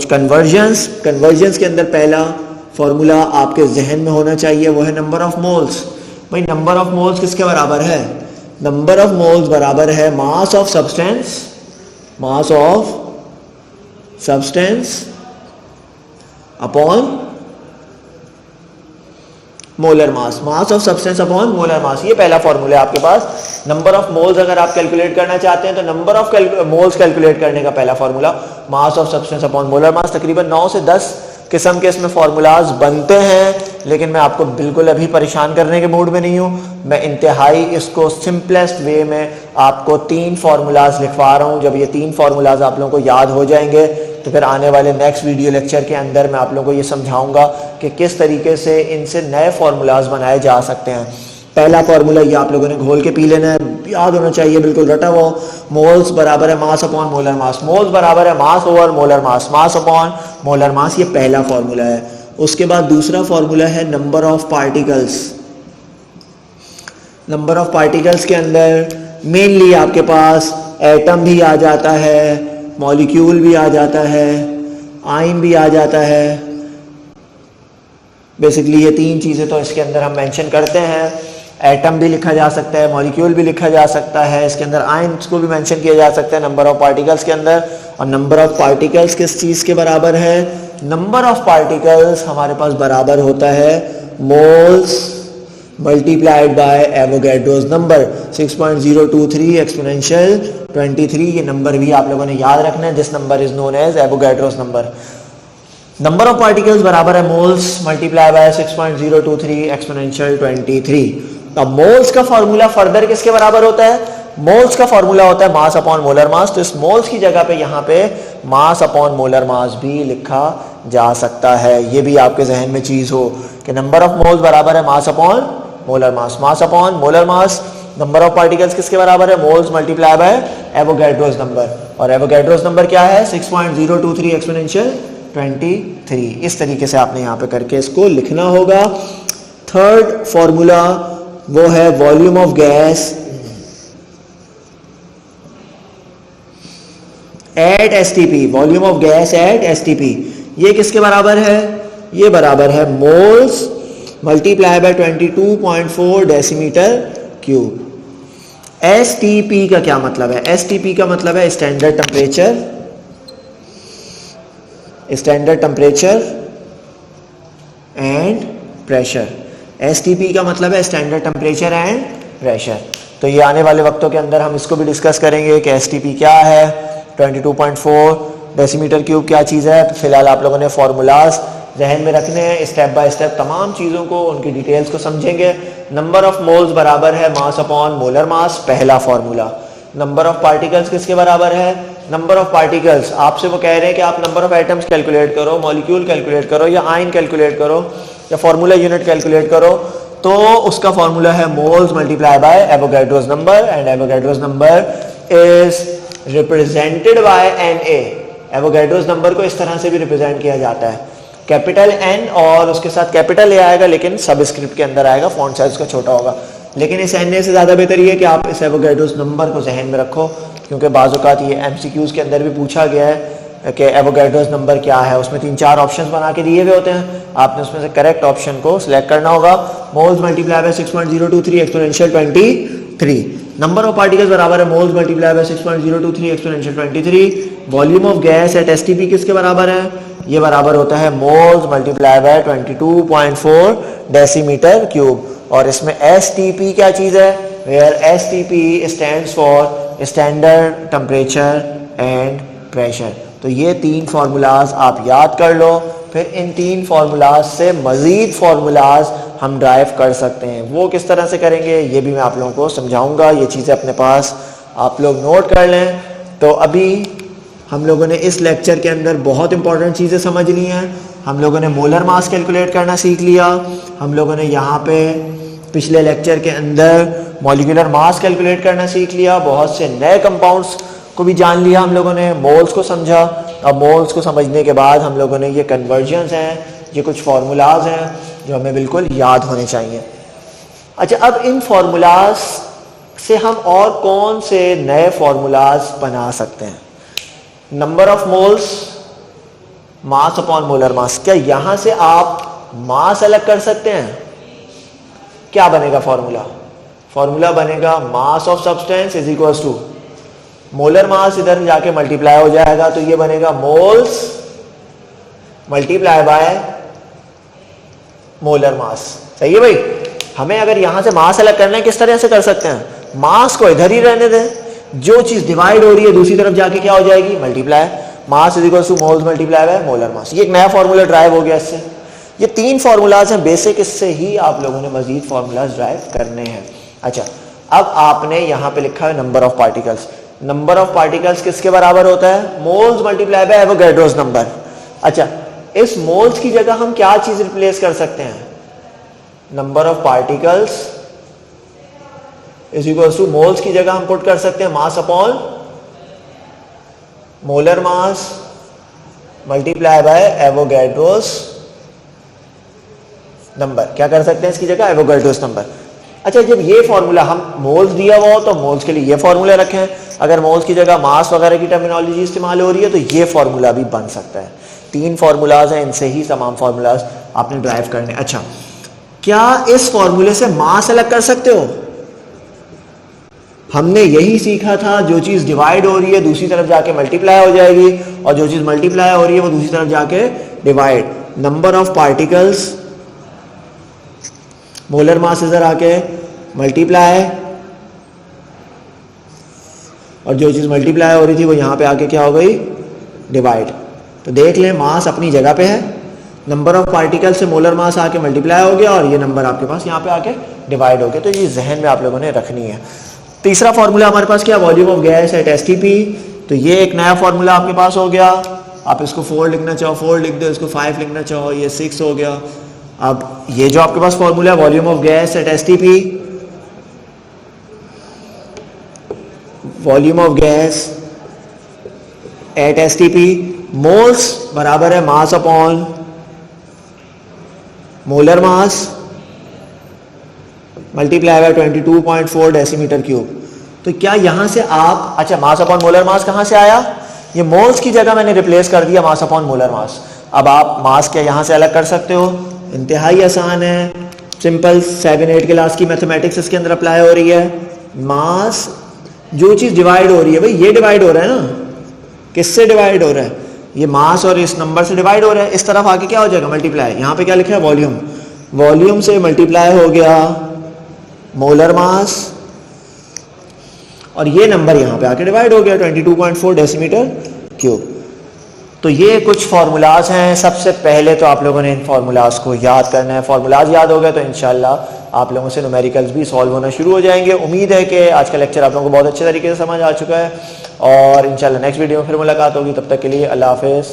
Convergence, convergence के अंदर पहला फॉर्मूला आपके जहन में होना चाहिए, वो है नंबर ऑफ मोल्स। भाई नंबर ऑफ मोल्स किसके बराबर है? नंबर ऑफ मोल्स बराबर है मास of substance, mass of substance upon molar mass, mass of substance upon molar mass. ये पहला फॉर्मूला है आपके पास। नंबर ऑफ मोल्स अगर आप कैलकुलेट करना चाहते हैं तो नंबर ऑफ मोल्स कैलकुलेट करने का पहला formula mass of substance upon molar mass. तकरीबन 9 से 10 किस्म के इसमें फॉर्मूलाज बनते हैं, लेकिन मैं आपको बिल्कुल अभी परेशान करने के मूड में नहीं हूँ। मैं इंतहाई इसको सिंपलेस्ट वे में आपको 3 फॉर्मूलाज लिखवा रहा हूँ। जब ये 3 फॉर्मूलाज आप लोगों को याद हो जाएंगे तो फिर आने वाले नेक्स्ट वीडियो लेक्चर के अंदर मैं आप लोगों को ये समझाऊंगा कि किस तरीके से इनसे नए फॉर्मूलाज बनाए जा सकते हैं। पहला फॉर्मूला ये आप लोगों ने घोल के पी लेना है, याद होना चाहिए, बिल्कुल रटा हुआ। मोल्स बराबर है mass upon molar mass, moles बराबर है मास over molar mass, mass upon molar mass. ये पहला फॉर्मूला है। उसके बाद दूसरा फॉर्मूला है number of particles. Number of particles के अंदर मेनली आपके पास एटम भी आ जाता है, मॉलिक्यूल भी आ जाता है, आयन भी आ जाता है। बेसिकली ये 3 चीज़ें तो इसके अंदर हम मेंशन करते हैं। एटम भी लिखा जा सकता है, मॉलिक्यूल भी लिखा जा सकता है, इसके अंदर आयन्स को भी मेंशन किया जा सकता है नंबर ऑफ पार्टिकल्स के अंदर। और नंबर ऑफ पार्टिकल्स किस चीज़ के बराबर है? नंबर ऑफ पार्टिकल्स हमारे पास बराबर होता है moles multiplied by Avogadro's number 6.023 exponential 23। ये नंबर भी आप लोगों ने याद रखना है। This number is known as Avogadro's number. Number of particles बराबर है मोल्स मल्टीप्लाई बाय 6.023 एक्सपोनेंशियल 23। अब मोल्स का फॉर्मूला फर्दर किसके बराबर होता है? मोल्स का फॉर्मूला होता है मास अपॉन मोलर मास। तो इस मोल्स की जगह पे यहाँ पे मास अपॉन मोलर मास भी लिखा जा सकता है। ये भी आपके जहन में चीज हो कि नंबर ऑफ मोल्स बराबर है mass upon molar mass, mass upon molar mass. Number of particles किसके बराबर है? Moles multiply bye Avogadro's number. और एवोगैड्रोस नंबर क्या है? 6.023 एक्सपोनेंशियल 23। इस तरीके से आपने यहाँ पे करके इसको लिखना होगा। थर्ड फॉर्मूला वो है volume of gas at STP, volume of gas at STP. ये किसके बराबर है? ये बराबर है moles multiply by 22.4 decimetre cube. STP का क्या मतलब है? एसटीपी का मतलब है standard temperature, standard temperature and pressure. STP का मतलब है स्टैंडर्ड टेम्परेचर एंड प्रेशर। तो ये आने वाले वक्तों के अंदर हम इसको भी डिस्कस करेंगे कि एसटीपी क्या है, 22.4 डेसीमीटर क्यूब क्या चीज़ है। फिलहाल आप लोगों ने फॉर्मूलाज जहन में रखने हैं, स्टेप बाय स्टेप तमाम चीज़ों को, उनकी डिटेल्स को समझेंगे। नंबर ऑफ मोल्स बराबर है मास अपॉन मोलर मास, पहला फॉर्मूला। नंबर ऑफ पार्टिकल्स किसके बराबर है? नंबर ऑफ पार्टिकल्स आपसे वो कह रहे हैं कि आप नंबर ऑफ एटम्स कैलकुलेट करो, मॉलिक्यूल कैलकुलेट करो, या आयन कैलकुलेट करो, या फॉर्मूला यूनिट कैलकुलेट करो, तो उसका फॉर्मूला है moles multiply bye Avogadro's number. And Avogadro's number is represented by NA। Avogadro's number को इस तरह से भी रिप्रेजेंट किया जाता है, कैपिटल N और उसके साथ कैपिटल A आएगा, लेकिन सबस्क्रिप्ट के अंदर आएगा, फॉन्ट साइज का छोटा होगा। लेकिन इस NA से ज़्यादा बेहतर ये है कि आप इस एवोगैड्रोस नंबर को जहन में रखो, क्योंकि बाज़ औक़ात ये MCQs के अंदर भी पूछा गया है कि एवोगैड्रोस नंबर क्या है। उसमें 3-4 ऑप्शंस बना के दिए हुए होते हैं, आपने उसमें से करेक्ट ऑप्शन को सिलेक्ट करना होगा। Moles multiply by 6.023 exponential 23। Number of particles बराबर है moles multiply by 6.023 exponential 23। Volume of gas at STP किसके बराबर है? ये बराबर होता है moles multiply by 22.4 decimetre cube. और इसमें एसटीपी क्या चीज़ है? Where STP stands for standard temperature and pressure. तो ये 3 फार्मूलाज आप याद कर लो, फिर इन 3 फार्मूलाज से मज़ीद फार्मूलाज हम ड्राइव कर सकते हैं। वो किस तरह से करेंगे ये भी मैं आप लोगों को समझाऊंगा। ये चीज़ें अपने पास आप लोग नोट कर लें। तो अभी हम लोगों ने इस लेक्चर के अंदर बहुत इंपॉर्टेंट चीज़ें समझ ली हैं। हम लोगों ने मोलर मास कैलकुलेट करना सीख लिया, हम लोगों ने यहाँ पे पिछले लेक्चर के अंदर मॉलिक्यूलर मास कैलकुलेट करना सीख लिया, बहुत से नए कंपाउंड्स को भी जान लिया हम लोगों ने, मोल्स को समझा। अब मोल्स को समझने के बाद हम लोगों ने ये कन्वर्जन्स हैं, ये कुछ फार्मूलाज हैं जो हमें बिल्कुल याद होने चाहिए। अच्छा, अब इन फार्मूलाज से हम और कौन से नए फार्मूलाज बना सकते हैं? Number of moles mass upon molar mass. क्या यहां से आप मास अलग कर सकते हैं? क्या बनेगा फॉर्मूला? फॉर्मूला बनेगा mass of substance is equal to molar mass, इधर जाके मल्टीप्लाई हो जाएगा तो ये बनेगा moles multiply by molar mass. सही है भाई। हमें अगर यहां से मास अलग करना है किस तरह से कर सकते हैं? मास को इधर ही रहने दें, जो चीज डिवाइड हो रही है दूसरी तरफ जाके क्या हो जाएगी? Multiply. Mass is equal two moles multiply by molar मास। ये एक नया फॉर्मूला ड्राइव हो गया इससे। ये 3 फॉर्मूलाज हैं बेसिक, इससे ही आप लोगों ने मजीद फॉर्मूलाज ड्राइव करने हैं। अच्छा, अब आपने यहां पे लिखा है number of particles. Number of particles किसके बराबर होता है? Moles multiply bye Avogadro's number. अच्छा, इस मोल्स की जगह हम क्या चीज रिप्लेस कर सकते हैं? Number of particles is equal two moles की जगह हम पुट कर सकते हैं mass upon molar mass multiply by Avogadro's number. क्या कर सकते हैं इसकी जगह? Avogadro's number. अच्छा, जब ये फॉर्मूला हम मोल्स दिया हुआ हो तो मोल्स के लिए ये फॉर्मूला रखें, अगर मोल्स की जगह मास वगैरह की टर्मिनोलॉजी इस्तेमाल हो रही है तो ये फॉर्मूला भी बन सकता है। 3 फॉर्मूलाज हैं, इनसे ही तमाम फॉर्मूलाज आपने ड्राइव करने। अच्छा, क्या इस फॉर्मूले से मास अलग कर सकते हो? हमने यही सीखा था, जो चीज डिवाइड हो रही है दूसरी तरफ जाके मल्टीप्लाई हो जाएगी, और जो चीज मल्टीप्लाई हो रही है वो दूसरी तरफ जाके divide. Number of particles molar mass इधर आके मल्टीप्लाई, और जो चीज मल्टीप्लाई हो रही थी वो यहां पे आके क्या हो गई? डिवाइड। तो देख लें, मास अपनी जगह पे है, नंबर ऑफ पार्टिकल से मोलर मास आके मल्टीप्लाई हो गया और ये नंबर आपके पास यहाँ पे आके डिवाइड हो गया। तो ये जहन में आप लोगों ने रखनी है। तीसरा फॉर्मूला हमारे पास क्या? Volume of gas at STP. तो ये एक नया फॉर्मूला आपके पास हो गया। आप इसको 4 लिखना चाहो 4 लिख दो, इसको 5 लिखना चाहो ये 6 हो गया। अब ये जो आपके पास फॉर्मूला है volume of gas at STP, volume of gas at STP, moles बराबर है mass upon molar mass multiply by 22.4 decimetre cube. तो क्या यहां से आप, अच्छा मास अपॉन मोलर मास कहां से आया? ये मोल्स की जगह मैंने रिप्लेस कर दिया मास अपॉन मोलर मास। अब आप मास क्या यहां से अलग कर सकते हो? इंतहाई आसान है, सिंपल। 7-8 क्लास की मैथमेटिक्स इसके अंदर अप्लाई हो रही है। मास, जो चीज डिवाइड हो रही है, भाई ये डिवाइड हो रहा है ना, किससे डिवाइड हो रहा है? ये मास और इस नंबर से डिवाइड हो रहा है। इस तरफ आके क्या हो जाएगा? मल्टीप्लाई। यहां पे क्या लिखा है? वॉल्यूम। वॉल्यूम से मल्टीप्लाई हो गया मोलर मास, और ये नंबर यहां पे आके डिवाइड हो गया 22.4 डेसीमीटर क्यूब। तो ये कुछ फॉर्मूलाज हैं। सबसे पहले तो आप लोगों ने इन फॉर्मूलाज को याद करना है। फॉर्मूलाज याद हो गए तो इंशाल्लाह आप लोगों से न्यूमेरिकल्स भी सॉल्व होना शुरू हो जाएंगे। उम्मीद है कि आज का लेक्चर आप लोगों को बहुत अच्छे तरीके से समझ आ चुका है, और इंशाल्लाह नेक्स्ट वीडियो में फिर मुलाकात होगी। तब तक के लिए अल्लाह हाफिज़।